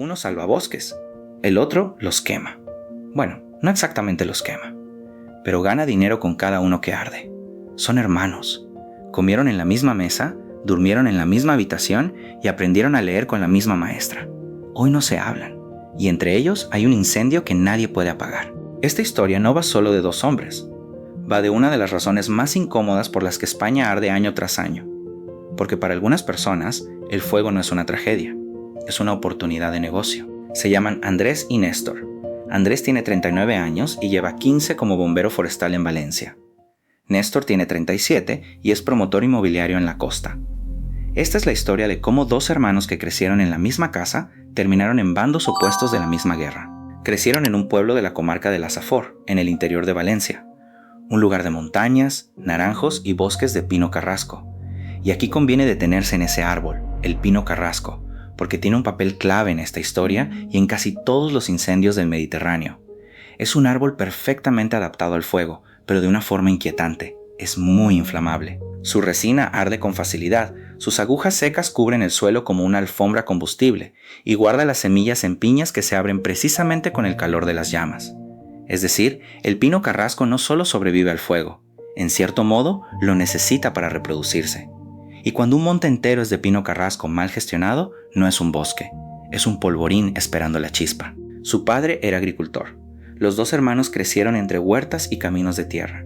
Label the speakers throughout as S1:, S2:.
S1: Uno salva bosques, el otro los quema. Bueno, no exactamente los quema, pero gana dinero con cada uno que arde. Son hermanos. Comieron en la misma mesa, durmieron en la misma habitación y aprendieron a leer con la misma maestra. Hoy no se hablan, y entre ellos hay un incendio que nadie puede apagar. Esta historia no va solo de dos hombres. Va de una de las razones más incómodas por las que España arde año tras año. Porque para algunas personas, el fuego no es una tragedia, es una oportunidad de negocio. Se llaman Andrés y Néstor. Andrés tiene 39 años y lleva 15 como bombero forestal en Valencia. Néstor tiene 37 y es promotor inmobiliario en la costa. Esta es la historia de cómo dos hermanos que crecieron en la misma casa terminaron en bandos opuestos de la misma guerra. Crecieron en un pueblo de la comarca de la Safor, en el interior de Valencia. Un lugar de montañas, naranjos y bosques de pino carrasco. Y aquí conviene detenerse en ese árbol, el pino carrasco, porque tiene un papel clave en esta historia y en casi todos los incendios del Mediterráneo. Es un árbol perfectamente adaptado al fuego, pero de una forma inquietante. Es muy inflamable. Su resina arde con facilidad, sus agujas secas cubren el suelo como una alfombra combustible y guarda las semillas en piñas que se abren precisamente con el calor de las llamas. Es decir, el pino carrasco no solo sobrevive al fuego, en cierto modo lo necesita para reproducirse. Y cuando un monte entero es de pino carrasco mal gestionado, no es un bosque, es un polvorín esperando la chispa. Su padre era agricultor. Los dos hermanos crecieron entre huertas y caminos de tierra.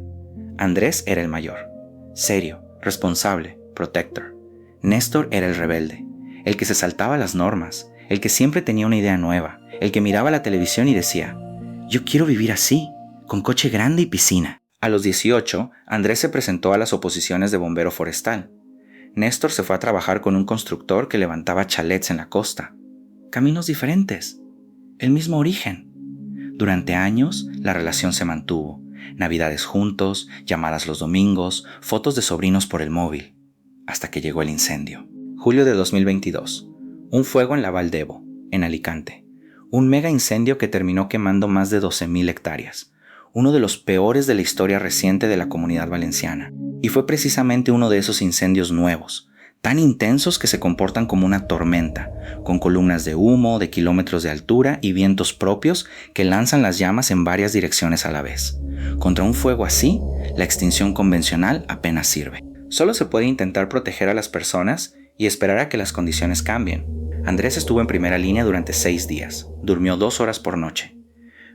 S1: Andrés era el mayor, serio, responsable, protector. Néstor era el rebelde, el que se saltaba las normas, el que siempre tenía una idea nueva, el que miraba la televisión y decía, «Yo quiero vivir así, con coche grande y piscina». A los 18, Andrés se presentó a las oposiciones de bombero forestal. Néstor se fue a trabajar con un constructor que levantaba chalets en la costa. Caminos diferentes, el mismo origen. Durante años, la relación se mantuvo. Navidades juntos, llamadas los domingos, fotos de sobrinos por el móvil. Hasta que llegó el incendio. Julio de 2022. Un fuego en la Val d'Ebo, en Alicante. Un mega incendio que terminó quemando más de 12,000 hectáreas. Uno de los peores de la historia reciente de la Comunidad Valenciana. Y fue precisamente uno de esos incendios nuevos, tan intensos que se comportan como una tormenta, con columnas de humo de kilómetros de altura y vientos propios que lanzan las llamas en varias direcciones a la vez. Contra un fuego así, la extinción convencional apenas sirve. Solo se puede intentar proteger a las personas y esperar a que las condiciones cambien. Andrés estuvo en primera línea durante 6 días, durmió 2 horas por noche.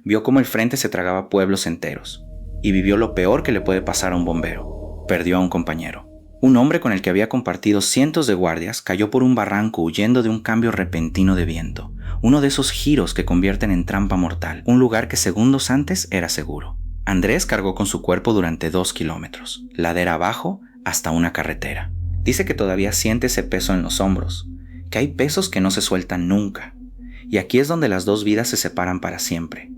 S1: Vio cómo el frente se tragaba pueblos enteros, y vivió lo peor que le puede pasar a un bombero. Perdió a un compañero. Un hombre con el que había compartido cientos de guardias cayó por un barranco huyendo de un cambio repentino de viento, uno de esos giros que convierten en trampa mortal, un lugar que segundos antes era seguro. Andrés cargó con su cuerpo durante 2 kilómetros, ladera abajo hasta una carretera. Dice que todavía siente ese peso en los hombros, que hay pesos que no se sueltan nunca. Y aquí es donde las dos vidas se separan para siempre.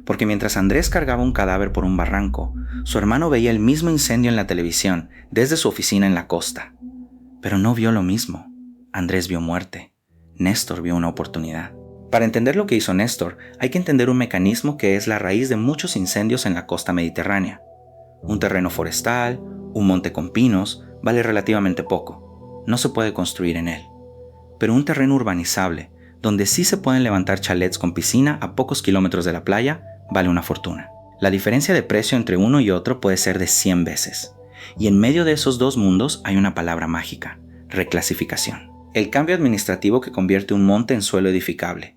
S1: Porque mientras Andrés cargaba un cadáver por un barranco, su hermano veía el mismo incendio en la televisión desde su oficina en la costa. Pero no vio lo mismo. Andrés vio muerte. Néstor vio una oportunidad. Para entender lo que hizo Néstor, hay que entender un mecanismo que es la raíz de muchos incendios en la costa mediterránea. Un terreno forestal, un monte con pinos, vale relativamente poco. No se puede construir en él. Pero un terreno urbanizable, donde sí se pueden levantar chalets con piscina a pocos kilómetros de la playa, vale una fortuna. La diferencia de precio entre uno y otro puede ser de 100 veces. Y en medio de esos dos mundos hay una palabra mágica: reclasificación. El cambio administrativo que convierte un monte en suelo edificable.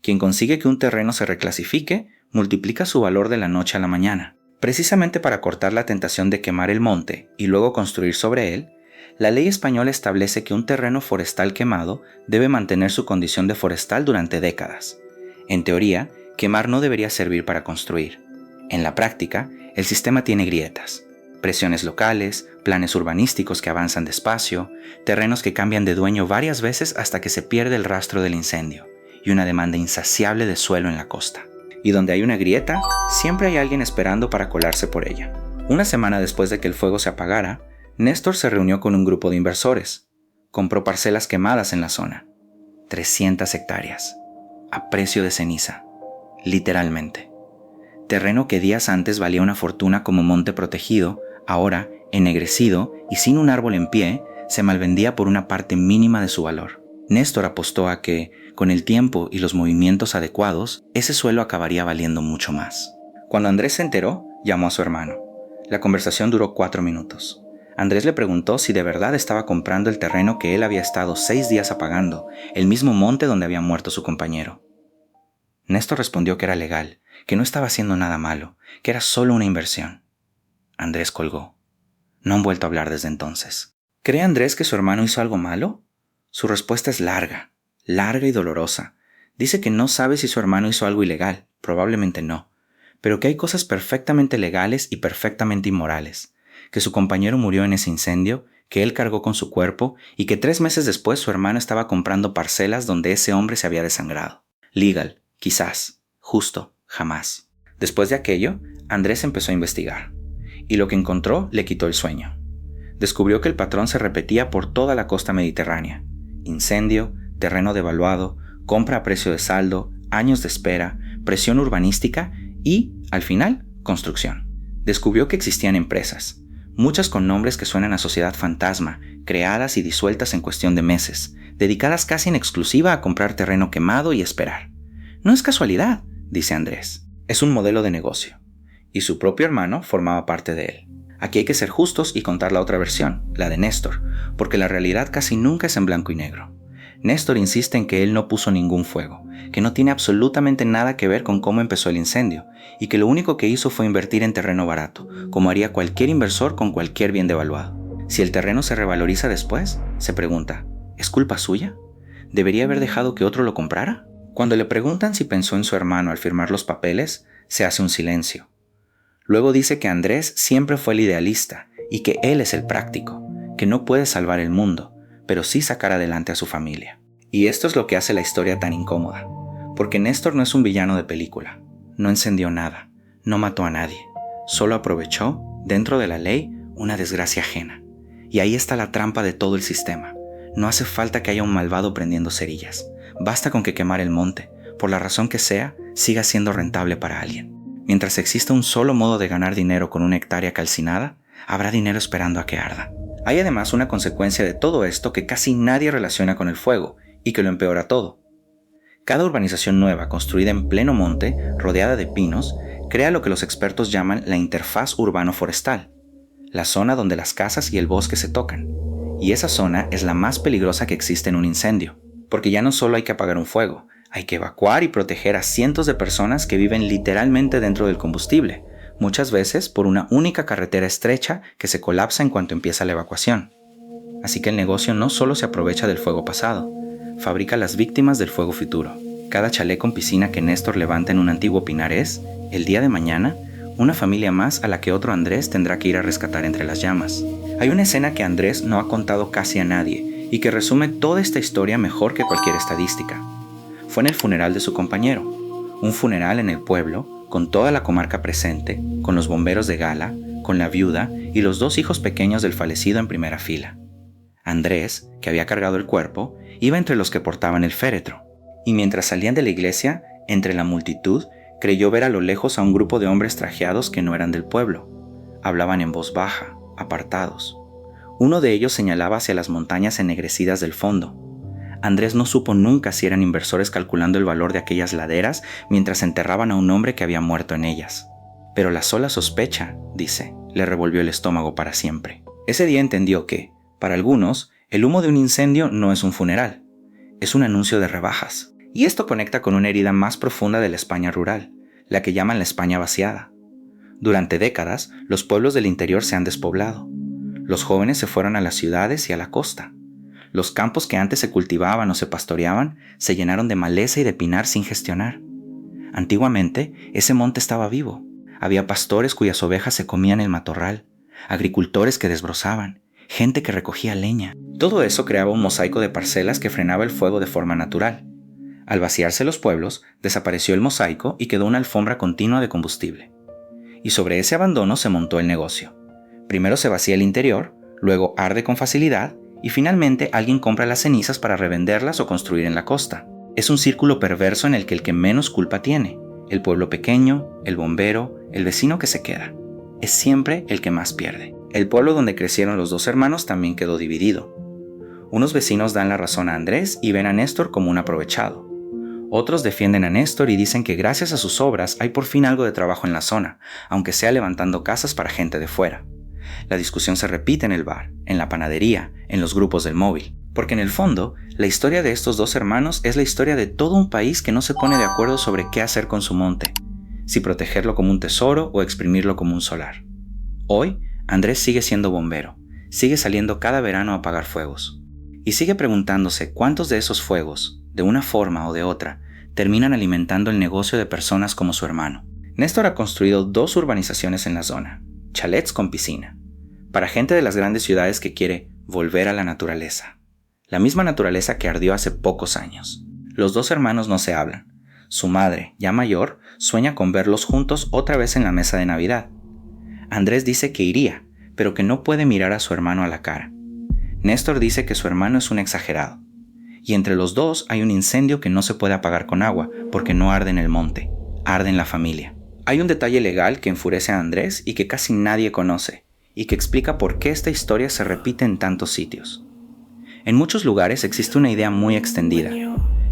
S1: Quien consigue que un terreno se reclasifique, multiplica su valor de la noche a la mañana. Precisamente para cortar la tentación de quemar el monte y luego construir sobre él, la ley española establece que un terreno forestal quemado debe mantener su condición de forestal durante décadas. En teoría, quemar no debería servir para construir. En la práctica, el sistema tiene grietas. Presiones locales, planes urbanísticos que avanzan despacio, terrenos que cambian de dueño varias veces hasta que se pierde el rastro del incendio, y una demanda insaciable de suelo en la costa. Y donde hay una grieta, siempre hay alguien esperando para colarse por ella. Una semana después de que el fuego se apagara, Néstor se reunió con un grupo de inversores. Compró parcelas quemadas en la zona. 300 hectáreas. A precio de ceniza. Literalmente. Terreno que días antes valía una fortuna como monte protegido, ahora, ennegrecido y sin un árbol en pie, se malvendía por una parte mínima de su valor. Néstor apostó a que, con el tiempo y los movimientos adecuados, ese suelo acabaría valiendo mucho más. Cuando Andrés se enteró, llamó a su hermano. La conversación duró 4 minutos. Andrés le preguntó si de verdad estaba comprando el terreno que él había estado 6 días apagando, el mismo monte donde había muerto su compañero. Néstor respondió que era legal, que no estaba haciendo nada malo, que era solo una inversión. Andrés colgó. No han vuelto a hablar desde entonces. ¿Cree Andrés que su hermano hizo algo malo? Su respuesta es larga y dolorosa. Dice que no sabe si su hermano hizo algo ilegal, probablemente no, pero que hay cosas perfectamente legales y perfectamente inmorales, que su compañero murió en ese incendio, que él cargó con su cuerpo y que 3 meses después su hermano estaba comprando parcelas donde ese hombre se había desangrado. Legal, quizás, justo, jamás. Después de aquello, Andrés empezó a investigar, y lo que encontró le quitó el sueño. Descubrió que el patrón se repetía por toda la costa mediterránea. Incendio, terreno devaluado, compra a precio de saldo, años de espera, presión urbanística y, al final, construcción. Descubrió que existían empresas, muchas con nombres que suenan a sociedad fantasma, creadas y disueltas en cuestión de meses, dedicadas casi en exclusiva a comprar terreno quemado y esperar. No es casualidad, dice Andrés. Es un modelo de negocio. Y su propio hermano formaba parte de él. Aquí hay que ser justos y contar la otra versión, la de Néstor, porque la realidad casi nunca es en blanco y negro. Néstor insiste en que él no puso ningún fuego, que no tiene absolutamente nada que ver con cómo empezó el incendio, y que lo único que hizo fue invertir en terreno barato, como haría cualquier inversor con cualquier bien devaluado. Si el terreno se revaloriza después, se pregunta, ¿es culpa suya? ¿Debería haber dejado que otro lo comprara? Cuando le preguntan si pensó en su hermano al firmar los papeles, se hace un silencio. Luego dice que Andrés siempre fue el idealista y que él es el práctico, que no puede salvar el mundo, pero sí sacar adelante a su familia. Y esto es lo que hace la historia tan incómoda, porque Néstor no es un villano de película, no encendió nada, no mató a nadie, solo aprovechó, dentro de la ley, una desgracia ajena. Y ahí está la trampa de todo el sistema. No hace falta que haya un malvado prendiendo cerillas, basta con que quemar el monte, por la razón que sea, siga siendo rentable para alguien. Mientras exista un solo modo de ganar dinero con una hectárea calcinada, habrá dinero esperando a que arda. Hay además una consecuencia de todo esto que casi nadie relaciona con el fuego y que lo empeora todo. Cada urbanización nueva construida en pleno monte, rodeada de pinos, crea lo que los expertos llaman la interfaz urbano-forestal, la zona donde las casas y el bosque se tocan. Y esa zona es la más peligrosa que existe en un incendio, porque ya no solo hay que apagar un fuego, hay que evacuar y proteger a cientos de personas que viven literalmente dentro del combustible, muchas veces por una única carretera estrecha que se colapsa en cuanto empieza la evacuación. Así que el negocio no solo se aprovecha del fuego pasado, fabrica las víctimas del fuego futuro. Cada chalet con piscina que Néstor levanta en un antiguo pinar es, el día de mañana, una familia más a la que otro Andrés tendrá que ir a rescatar entre las llamas. Hay una escena que Andrés no ha contado casi a nadie y que resume toda esta historia mejor que cualquier estadística. Fue en el funeral de su compañero, un funeral en el pueblo, con toda la comarca presente, con los bomberos de gala, con la viuda y los 2 hijos pequeños del fallecido en primera fila. Andrés, que había cargado el cuerpo, iba entre los que portaban el féretro, y mientras salían de la iglesia, entre la multitud, creyó ver a lo lejos a un grupo de hombres trajeados que no eran del pueblo. Hablaban en voz baja, apartados. Uno de ellos señalaba hacia las montañas ennegrecidas del fondo. Andrés no supo nunca si eran inversores calculando el valor de aquellas laderas mientras enterraban a un hombre que había muerto en ellas. Pero la sola sospecha, dice, le revolvió el estómago para siempre. Ese día entendió que, para algunos, el humo de un incendio no es un funeral, es un anuncio de rebajas. Y esto conecta con una herida más profunda de la España rural, la que llaman la España vaciada. Durante décadas, los pueblos del interior se han despoblado. Los jóvenes se fueron a las ciudades y a la costa. Los campos que antes se cultivaban o se pastoreaban se llenaron de maleza y de pinar sin gestionar. Antiguamente, ese monte estaba vivo. Había pastores cuyas ovejas se comían el matorral, agricultores que desbrozaban, gente que recogía leña. Todo eso creaba un mosaico de parcelas que frenaba el fuego de forma natural. Al vaciarse los pueblos, desapareció el mosaico y quedó una alfombra continua de combustible. Y sobre ese abandono se montó el negocio. Primero se vacía el interior, luego arde con facilidad, y finalmente alguien compra las cenizas para revenderlas o construir en la costa. Es un círculo perverso en el que menos culpa tiene, el pueblo pequeño, el bombero, el vecino que se queda. Es siempre el que más pierde. El pueblo donde crecieron los 2 hermanos también quedó dividido. Unos vecinos dan la razón a Andrés y ven a Néstor como un aprovechado. Otros defienden a Néstor y dicen que gracias a sus obras hay por fin algo de trabajo en la zona, aunque sea levantando casas para gente de fuera. La discusión se repite en el bar, en la panadería, en los grupos del móvil, porque en el fondo, la historia de estos dos hermanos es la historia de todo un país que no se pone de acuerdo sobre qué hacer con su monte, si protegerlo como un tesoro o exprimirlo como un solar. Hoy, Andrés sigue siendo bombero, sigue saliendo cada verano a apagar fuegos, y sigue preguntándose cuántos de esos fuegos, de una forma o de otra, terminan alimentando el negocio de personas como su hermano. Néstor ha construido 2 urbanizaciones en la zona, chalets con piscina, para gente de las grandes ciudades que quiere volver a la naturaleza. La misma naturaleza que ardió hace pocos años. Los 2 hermanos no se hablan. Su madre, ya mayor, sueña con verlos juntos otra vez en la mesa de Navidad. Andrés dice que iría, pero que no puede mirar a su hermano a la cara. Néstor dice que su hermano es un exagerado. Y entre los dos hay un incendio que no se puede apagar con agua, porque no arde en el monte, arde en la familia. Hay un detalle legal que enfurece a Andrés y que casi nadie conoce, y que explica por qué esta historia se repite en tantos sitios. En muchos lugares existe una idea muy extendida,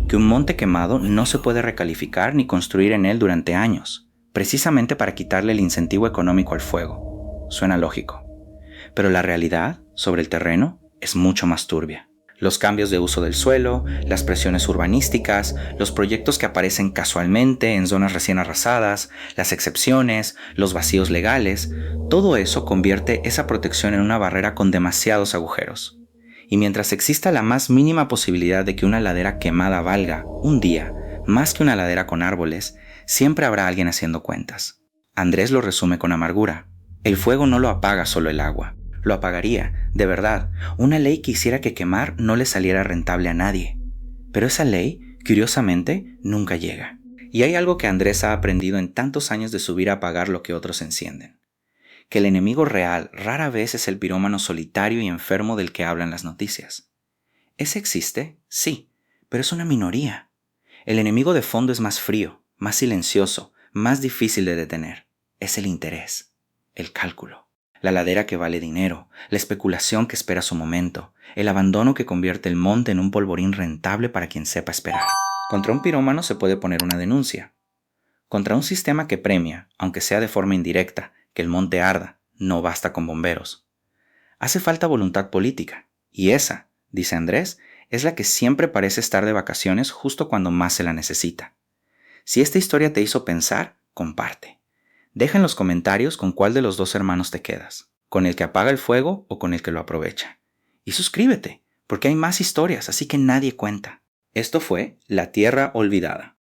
S1: que un monte quemado no se puede recalificar ni construir en él durante años, precisamente para quitarle el incentivo económico al fuego. Suena lógico. Pero la realidad, sobre el terreno, es mucho más turbia. Los cambios de uso del suelo, las presiones urbanísticas, los proyectos que aparecen casualmente en zonas recién arrasadas, las excepciones, los vacíos legales, todo eso convierte esa protección en una barrera con demasiados agujeros. Y mientras exista la más mínima posibilidad de que una ladera quemada valga, un día, más que una ladera con árboles, siempre habrá alguien haciendo cuentas. Andrés lo resume con amargura. El fuego no lo apaga solo el agua. Lo apagaría, de verdad, una ley que hiciera que quemar no le saliera rentable a nadie. Pero esa ley, curiosamente, nunca llega. Y hay algo que Andrés ha aprendido en tantos años de subir a apagar lo que otros encienden. Que el enemigo real rara vez es el pirómano solitario y enfermo del que hablan las noticias. ¿Ese existe? Sí, pero es una minoría. El enemigo de fondo es más frío, más silencioso, más difícil de detener. Es el interés, el cálculo. La ladera que vale dinero, la especulación que espera su momento, el abandono que convierte el monte en un polvorín rentable para quien sepa esperar. Contra un pirómano se puede poner una denuncia. Contra un sistema que premia, aunque sea de forma indirecta, que el monte arda, no basta con bomberos. Hace falta voluntad política, y esa, dice Andrés, es la que siempre parece estar de vacaciones justo cuando más se la necesita. Si esta historia te hizo pensar, comparte. Deja en los comentarios con cuál de los 2 hermanos te quedas, con el que apaga el fuego o con el que lo aprovecha. Y suscríbete, porque hay más historias, así que nadie cuenta. Esto fue La Tierra Olvidada.